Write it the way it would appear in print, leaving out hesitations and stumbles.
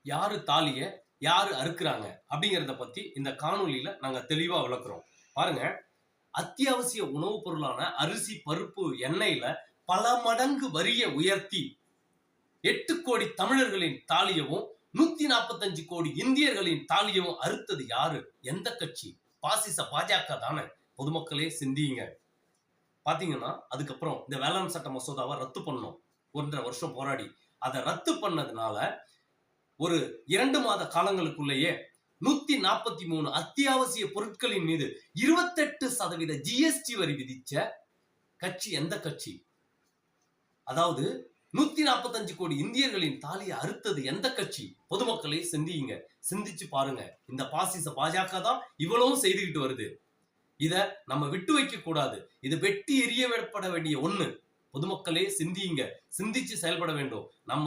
யாரு தாலிய யாரு அறுக்குறாங்க அப்படிங்கிறத பத்தி இந்த காணொலியில நாங்க தெளிவா விளக்குறோம். பாருங்க, அத்தியாவசிய உணவுப் பொருளான அரிசி, பருப்பு, எண்ணெயில பல மடங்கு வரிய உயர்த்தி 8 கோடி தமிழர்களின் தாலியவும் 145 கோடி இந்தியர்களின் தாலியவும் அறுத்தது யாரு? எந்த கட்சி? பாசிச பாஜக தானே. பொதுமக்களே சிந்தியுங்க. பாத்தீங்கன்னா அதுக்கப்புறம் இந்த வேளாண் சட்ட மசோதாவை ரத்து பண்ணோம். 1.5 வருஷம் போராடி அதை ரத்து பண்ணதுனால ஒரு 2 மாத காலங்களுக்குள்ளேயே 143 அத்தியாவசிய பொருட்களின் மீது 28% ஜிஎஸ்டி வரி விதிச்ச கட்சி எந்த கட்சி? அதாவது 145 கோடி இந்தியர்களின் தாலியை அறுத்தது எந்த கட்சி? பொதுமக்களை சிந்தியுங்க, சிந்திச்சு பாருங்க. இந்த பாசிச பாஜக தான் இவ்வளவும் செய்துகிட்டு வருது. இத நம்ம விட்டு வைக்க கூடாது. இது வெட்டி எறியப்பட வேண்டிய ஒண்ணு. பொதுமக்களே சிந்தியுங்க, சிந்திச்சு செயல்பட வேண்டும். நம்ம